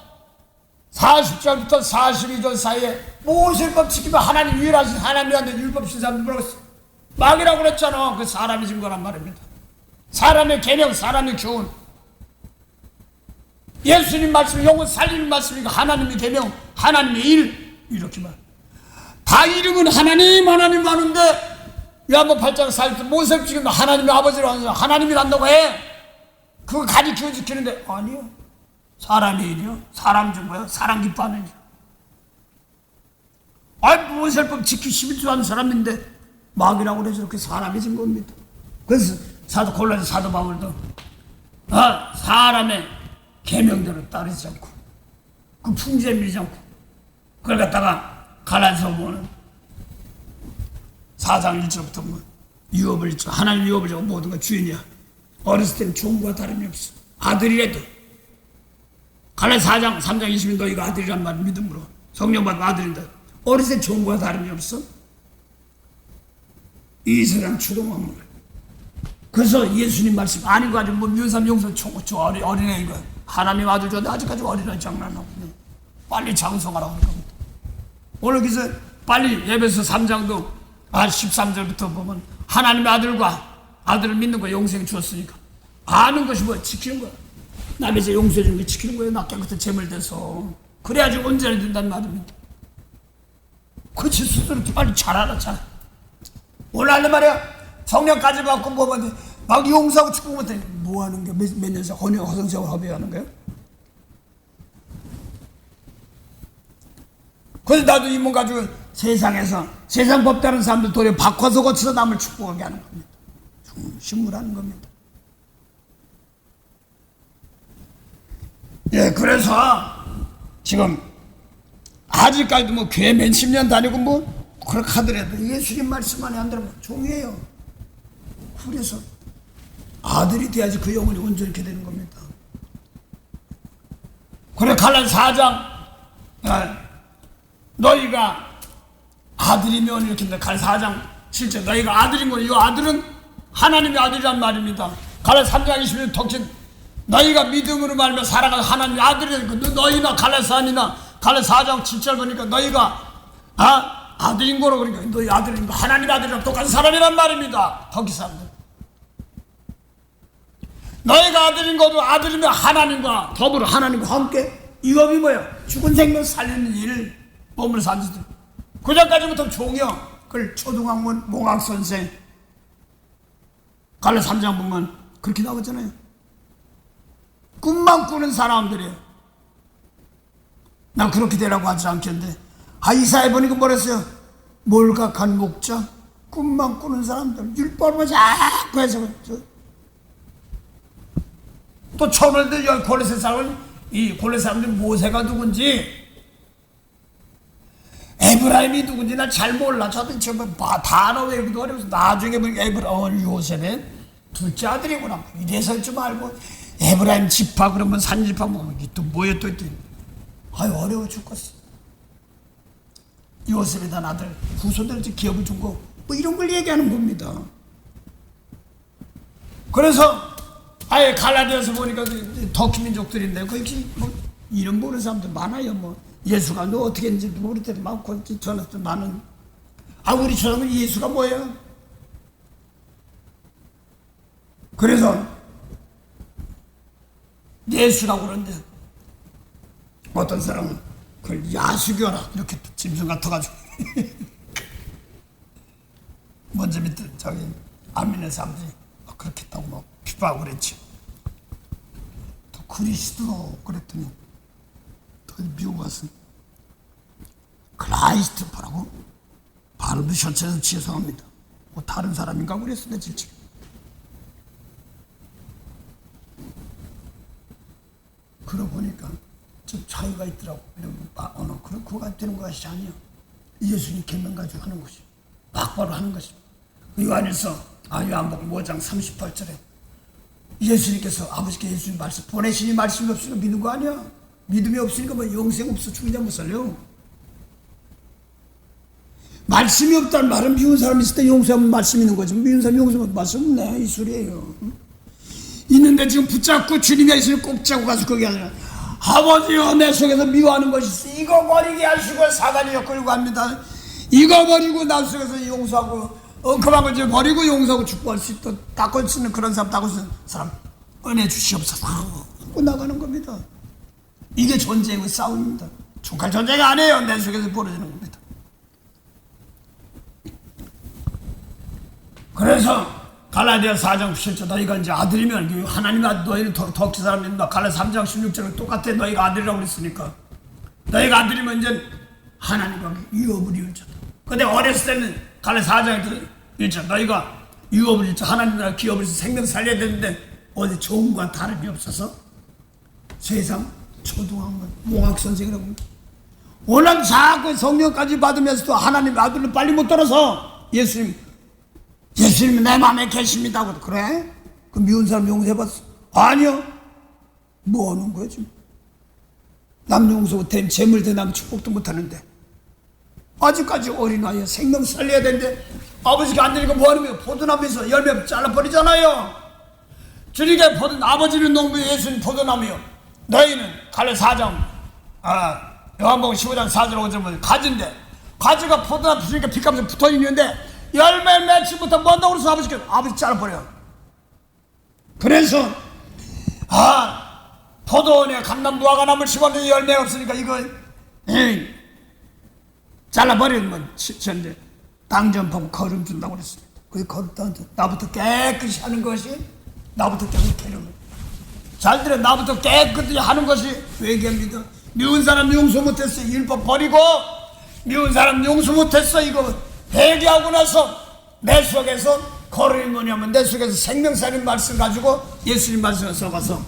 40절부터 42절 사이에 모세율법 지키면 하나님 유일하신 하나님이라는 율법 신사람들 뭐라고 했어? 막이라고 그랬잖아. 그 사람이 진 거란 말입니다. 사람의 계명, 사람의 교훈. 예수님 말씀이 영혼 살리는 말씀이고 하나님의 계명, 하나님의 일 이렇게 말. 다 이름은 하나님 하는데 요한복음 8장 40절 모세율법 지키면 하나님의 아버지로 하는 사람 하나님이 난다고 해. 그거 가르쳐 지키는데 아니요. 사람의 일이요. 사람 준 거야. 사람 기뻐하는 일. 아니 모세율법 지키기 11조 하는 사람인데 막이라고 그래서 이렇게 사람이 진 겁니다. 그래서 골로새 사도 바울도 사람의 계명대로 따르지 않고 그 풍지에 밀지 않고 그걸 갖다가 갈라디아서 보면 4장 1절부터 뭐 유업을 잊죠. 하나님 유업을 잊고 모든 거 주인이야. 어렸을 때는 종과 다름이 없어. 아들이라도 갈라디아서 4장 3장 20일 너희가 아들이란 말 믿음으로 성령 받고 아들인다. 어렸을 때 종과 다름이 없어. 이 세상 추동한 물. 그래서 예수님 말씀 아닌 거 가지고 뭐 묘삼 용서 어린애 이거 하나님 아들 줬는데 아직까지 어린애 장난하고 빨리 장성하라고 하는 겁니다. 오늘 그래서 빨리 에베소 3장도 13절부터 보면 하나님의 아들을 믿는 거 용생 주었으니까 아는 것이 뭐야? 지키는 거야. 남의 제 용서해 주는 게 지키는 거예요. 나 깨끗한 제물돼서 그래야지 온전히 된다는 말입니다. 그치 스스로 빨리 잘하라 잘. 오늘 할래 말이야. 성령까지 받고 뭐만 막 용서하고 축복 못해. 뭐 하는 게 몇 년씩 허송세월 허비하는 거야? 그래서 나도 이 몸 가지고 세상에서 세상 법 다른 사람들 도리어 바꿔서 고쳐서 남을 축복하게 하는 겁니다. 신물하는 겁니다. 예, 그래서 지금 아직까지도 뭐 교회 몇십 년 다니고 뭐 그렇게 하더라도 예수님 말씀만이 안 들으면 종이에요. 그래서 아들이 돼야지 그 영혼이 온전히 되는 겁니다. 그래 갈라디아서 4장 너희가 아들이면 이렇게 갈라디아서 4장 실제 너희가 아들이면 이 아들은 하나님의 아들이란 말입니다. 갈라디아서 3장 21절 덕진 너희가 믿음으로 말하면 살아가는 하나님의 아들이니까 너희나 갈라디아서 4장 7절 보니까 너희가 아들인 거로 그러니까 너희 아들인 거 하나님의 아들이랑 똑같은 사람이란 말입니다. 덕기 사람들. 너희가 아들인 것도 아들이면 하나님과 더불어 하나님과 함께 이업이 뭐야? 죽은 생명 살리는 일을 몸을 산지들. 그 전까지부터 종이요. 그걸 초등학문 몽학선생 갈라디아서 3장 보면 그렇게 나오잖아요. 꿈만 꾸는 사람들이에요. 난 그렇게 되라고 하지 않겠는데 이사야 보니까 뭐랬어요? 몰각한 목자 꿈만 꾸는 사람들 율법을 자꾸 해서 또 처음에 골로새 사람은 이 골로새 사람들이 모세가 누군지 에브라임이 누군지 난 잘 몰라. 저도 지금 단어 외우기도 어려워서 나중에 보니까 요셉의 둘째 아들이구나 이래서 좀 알고 에브라임 지파 그러면 산지파 뭐 이게 또 뭐예요 또 어려워 죽겠어. 요셉에 대한 아들 후손들 기업을 준 거 뭐 이런 걸 얘기하는 겁니다. 그래서 갈라디아서 보니까 터키 민족들인데 거기 뭐 이름 모르는 사람들 많아요. 뭐 예수가 너 어떻게 했는지 모를 때도 많고 전화도 많은. 우리 처럼 예수가 뭐예요? 그래서 예수라고 그러는데 어떤 사람은 그걸 야수교라 이렇게 짐승 같아가지고 먼저 밑에 안 믿는 사람들이 그렇게 했다고 막 비판하고 그랬지. 또 그리스도 그랬더니 또 미국 와서 크라이스트파라고 발음도 셔츠에서 죄송합니다. 뭐 다른 사람인가 그랬어 진짜. 그러고 보니까 좀 차이가 있더라고. 그런 그가 되는 것이 아니야. 예수님 계명 가지고 하는 것이 막바로 하는 것이. 요한일서 요한복음 5장 38절에 예수님께서 아버지께 예수님 말씀 보내시니 말씀이 없으니까 믿는 거 아니야. 믿음이 없으니까 뭐 영생 없어 죽는다 못 살려. 말씀이 없다는 말은 미운 사람이 있을 때 용서하면 말씀이 있는 거지. 미운 사람이 용서하면 말씀 없네 이 소리예요. 있는데 지금 붙잡고 주님의 예수를 꼭 잡고 가서 거기 아니라 아버지여, 내 속에서 미워하는 것이 있어. 이거 버리게 하시고 사단이 끌고 갑니다. 이거 버리고 나 속에서 용서하고 그만 걸 버리고 용서하고 축복할 수 있도록 닦을 수 있는 그런 사람, 닦을 수 있는 사람 은혜 주시옵소서 하고 나가는 겁니다. 이게 전쟁의 싸움입니다. 축할 전쟁이 아니에요. 내 속에서 벌어지는 겁니다. 그래서 갈라디아 4장 7절 너희가 이제 아들이면 하나님의 아들, 너희는 덕지 사람입니다. 갈라디아 3장 16절은 똑같아. 너희가 아들이라고 그랬으니까 너희가 아들이면 이제 하나님과 유업을 이루자. 근데 어렸을 때는 갈라디아 4장 1절 너희가 유업을 이루자. 하나님과 기업을 생명 살려야 되는데 어디 좋은과 다름이 없어서 세상 초등학교 몽학 선생이라고 합니다. 워낙 자꾸 성령까지 받으면서도 하나님 아들을 빨리 못 들어서 예수님 내 마음에 계십니다. 그래? 그 미운 사람 용서해봤어? 아니요. 뭐 하는 거야 지금? 남 용서 못해 재물 대남 축복도 못하는데 아직까지 어린아이야. 생명 살려야 되는데 아버지가 안 되니까 뭐 하는 거야? 포도나무에서 열매 잘라버리잖아요. 주님께 아버지는 농부요 예수님 포도나무요. 너희는 갈라디아 4장 요한복음 15장 4절 5절 보면 가지인데 가지가 포도나무 부수니까 빛감에서 붙어있는데 열매 맺지부터 뭔다고 그래서 아버지 잘라버려. 그래서 포도원에 감남무화과 나무를 심었는데 열매가 없으니까 이거 잘라버리면 시체인데 땅전파고 거름 준다고 그랬습니다. 그 거름 나부터 깨끗이 하는 것이 나부터 깨끗이 하는 거예요. 잘 들어. 나부터 깨끗이 하는 것이 회개입니다. 미운 사람 용서 못했어. 율법 버리고 미운 사람 용서 못했어. 이거 회개하고 나서 내 속에서 거름이 뭐냐면 내 속에서 생명사는 말씀 가지고 예수님 말씀을 써가서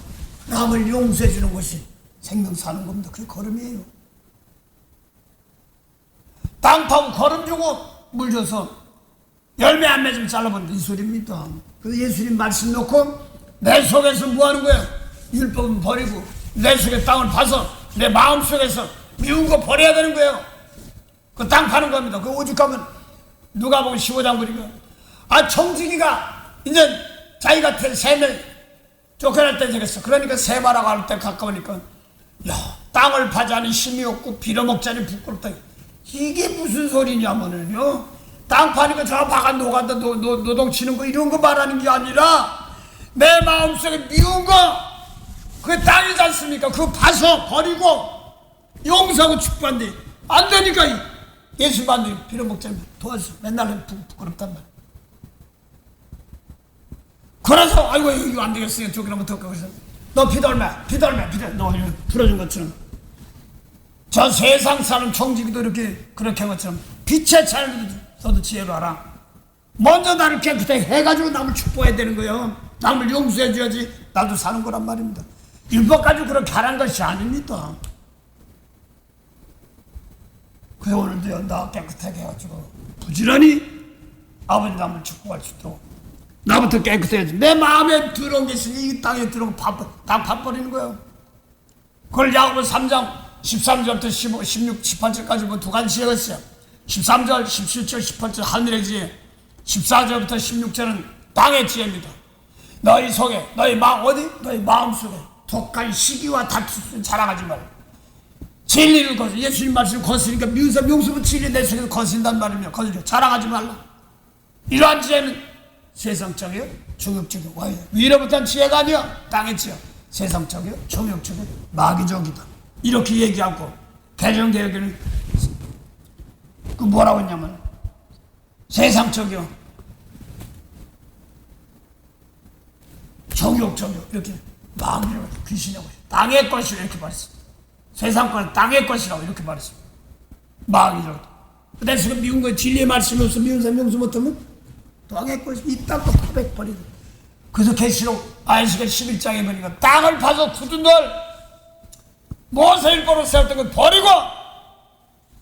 남을 용서해 주는 것이 생명 사는 겁니다. 그게 거름이에요. 땅 파고 거름 주고 물 줘서 열매 안 맺으면 잘라버린다 이 소리입니다. 그래서 예수님 말씀 놓고 내 속에서 뭐 하는 거야? 율법은 버리고 내 속에 땅을 파서 내 마음속에서 미운 거 버려야 되는 거예요. 그 땅 파는 겁니다. 그 오죽하면 누가복음 15장 보니까 청지기가 이제 자기가 세명 쫓겨날 때 되겠어. 그러니까 세마라고 할 때 가까우니까 땅을 파자니 힘이 없고 빌어먹자니 부끄럽다. 이게 무슨 소리냐면은요, 땅 파니까 저 바가 노간다 노동 치는 거 이런 거 말하는 게 아니라 내 마음속에 미운 거 그게 땅이지 않습니까? 그거 파서 버리고 용서하고 축복한데 안 되니까 예수 만들기 빌어먹자니 도와줘. 맨날 부끄럽단 말이야. 그래서 아이고 이거 안 되겠어요. 저기라면 더 거기서 너 비덜매 너 풀어준 것처럼 저 세상 사는 청지기도 그렇게 한 것처럼 빛의 차이를 너도 지혜로 알아. 먼저 나를 깨끗하게 해가지고 남을 축복해야 되는 거예요. 남을 용서해 줘야지 나도 사는 거란 말입니다. 율법 가지고 그렇게 하라는 것이 아닙니다. 그래서 오늘도 나 깨끗하게 해가지고 부지런히 아버지 남을 축복할 수 있도록 나부터 깨끗해야지. 내 마음에 들어온 게 있으니 이 땅에 들어오면 다 파버리는 거예요. 그걸 야고보 3장 13절부터 16, 18절까지 뭐 두 가지 지어갔어요. 13절, 17절, 18절 하늘의 지혜, 14절부터 16절은 땅의 지혜입니다. 너희 속에, 너희 마음 속에 독한 시기와 다툼을 자랑하지 말라. 진리를 거슬, 예수님 말씀을 거스니까 미운 사람 용서는 진리 내 속에서 거슬린단 말이며 거슬려 자랑하지 말라. 이러한 지혜는 세상적이요, 중욕적이요, 와요. 위로부터는 지혜가 아니야. 땅의 지혜. 세상적이요, 중욕적이요, 마귀적이다. 이렇게 얘기하고 개정개혁에는 그 뭐라고 했냐면 세상적이요, 정욕적이요, 이렇게 마귀라고 귀신이라고 땅의 것이라고 이렇게 말했어. 세상 거는 땅의 것이라고 이렇게 말했어. 마귀라고. 내 속에 미운 거 진리의 말씀이 없어 미운 사람 용서 못하면 땅의 것이 이 땅도 파백버리고. 그래서 계시록 안식일 11장에 보니까 땅을 파서 굳은 돌 모세일보로 세웠던 걸 버리고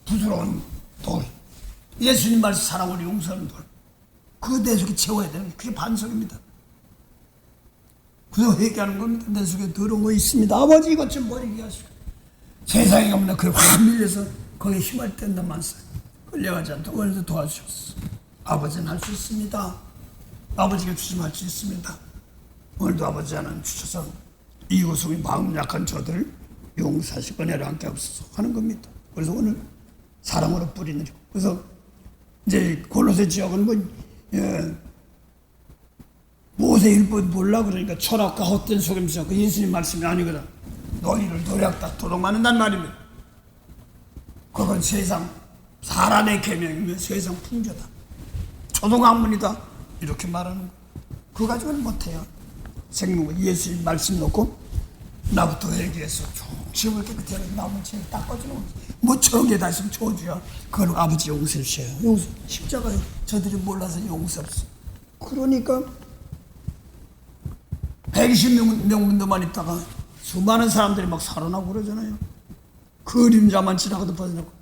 부드러운 돌 예수님 말씀 사랑으로 용서하는 돌 그거 내 속에 채워야 되는 게 그게 반석입니다. 그래서 회개하는 겁니다. 내 속에 더러운 거 있습니다. 아버지 이것 좀 버리게 하시고 세상에 없는 그걸 확 밀려서 거기에 힘을 뗀단 말씀 끌려가지 않도록 오늘도 도와주셨어. 아버지는 할 수 있습니다. 아버지가 주시면 할 수 있습니다. 오늘도 아버지 하나님 주셔서 이웃이 마음 약한 저들 용서하시고 은혜로 함께 하옵소서 하는 겁니다. 그래서 오늘 사랑으로 뿌리는, 그래서 이제 골로새 지역은 모세일법 몰라 그러니까 철학과 헛된 속임수야. 그 예수님 말씀이 아니거든. 너희를 노력다 도둑맞는단 말입니다. 그건 세상 사람의 계명이며 세상 풍조다, 초등학문이다, 이렇게 말하는 거. 그거 가지고는 못해요. 생명은 예수님 말씀 놓고 나부터 얘기해서 지옥을 깨끗이 하고 남은 죄를 닦아주는 거지. 뭐 저런 게 다 있으면 저주야. 그걸 아버지 용서해 주셔요. 용서. 십자가에 저들이 몰라서 용서 없어. 그러니까 120명분도만 있다가 수많은 사람들이 막 살아나고 그러잖아요. 그림자만 지나가도 벗어나고.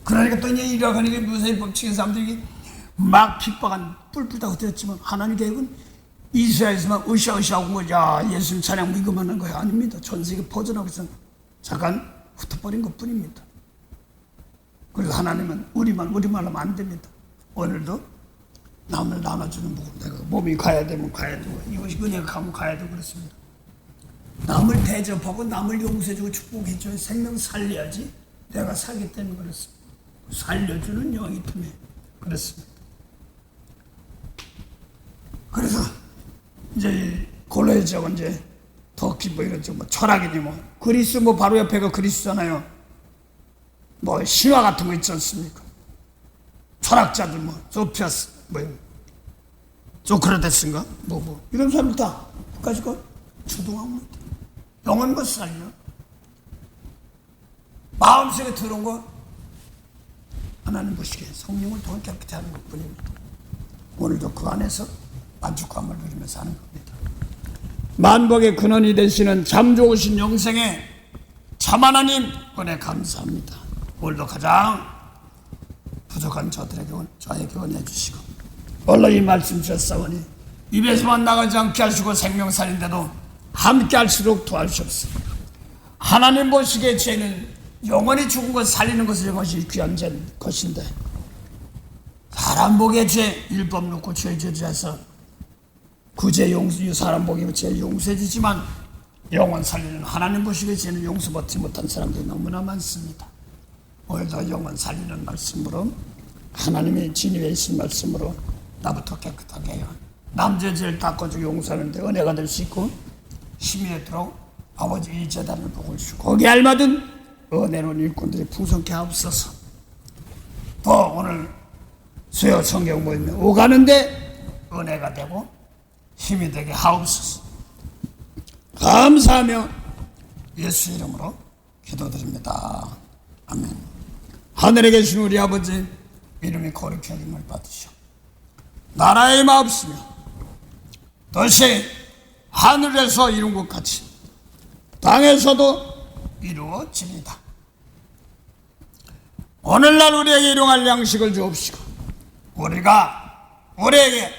그러니까 또 이제 이라가니까 무사일법 치는 사람들이 막 핍박한 뿔뿔다 흩어졌지만 하나님 계획은 이스라엘에서만 으쌰으쌰하고 뭐 야 예수님 찬양 이거만 한 거야. 아닙니다. 전 세계 퍼져나가고 있어 잠깐 흩어버린 것 뿐입니다. 그래서 하나님은 우리만 하면 안 됩니다. 오늘도 남을 나눠주는 복, 내가 몸이 가야 되면 가야 되고 이것이 은혜가 가면 가야 되고 그렇습니다. 남을 대접하고 남을 용서해주고 축복해줘야 생명 살려야지 내가 살기 때문에 그렇습니다. 살려주는 영이 틈에 그렇습니다. 그래서 이제 골로새 지역은 이제 터키 뭐 이런 뭐 철학이니 뭐 그리스 뭐 바로 옆에가 그리스잖아요. 뭐 신화 같은 거 있지 않습니까? 철학자들 뭐 소피아스 뭐 소크라테스인가 뭐 이런 사람들 다 가지고 주동합니다. 영혼 것 살려. 마음속에 들어온 거 하나님 보시기에 성령을 통해 깨끗이 하는 것 뿐입니다. 오늘도 그 안에서 만족감을 누리면서 하는 겁니다. 만복의 근원이 되시는 참 좋으신 영생의 참 하나님 은혜 감사합니다. 오늘도 가장 부족한 저에게 은혜 주시고 원래 이 말씀 주셨사오니 입에서만 나가지 않게 하시고 생명 살인데도 함께 할수록 도와주시옵소서. 하나님 보시기에 죄는 영원히 죽은 것 살리는 것을 이것이 귀한 것인데 사람 보기에 죄 율법 놓고 죄 저지해서 구제 용서 사람 보기에 죄 용서해지지만 영원 살리는 하나님 보시기에 죄는 용서받지 못한 사람들이 너무나 많습니다. 오늘도 영원 살리는 말씀으로 하나님의 진위에 있는 말씀으로 나부터 깨끗하게 해요. 남자 죄를 닦아주고 용서하는데 은혜가 될 수 있고 힘이 되도록 아버지 이 재단을 복을 주시고 거기에 알맞은 은혜로운 일꾼들이 풍성케 하옵소서. 또 오늘 수요 성경 모임에 오가는데 은혜가 되고 힘이 되게 하옵소서. 감사하며 예수 이름으로 기도드립니다. 아멘. 하늘에 계신 우리 아버지 이름이 거룩히 여김을 받으시오. 나라의 마옵시며 뜻이 하늘에서 이룬 것 같이 땅에서도 이루어집니다. 오늘날 우리에게 일용할 양식을 주옵시고 우리에게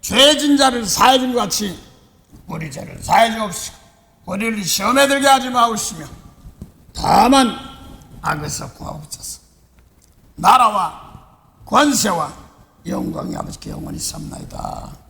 죄진 자를 사해 준 것 같이 우리 죄를 사해 주옵시고 우리를 시험에 들게 하지 마옵시며 다만 악에서 구하옵소서. 나라와 권세와 영광이 아버지께 영원히 삼나이다.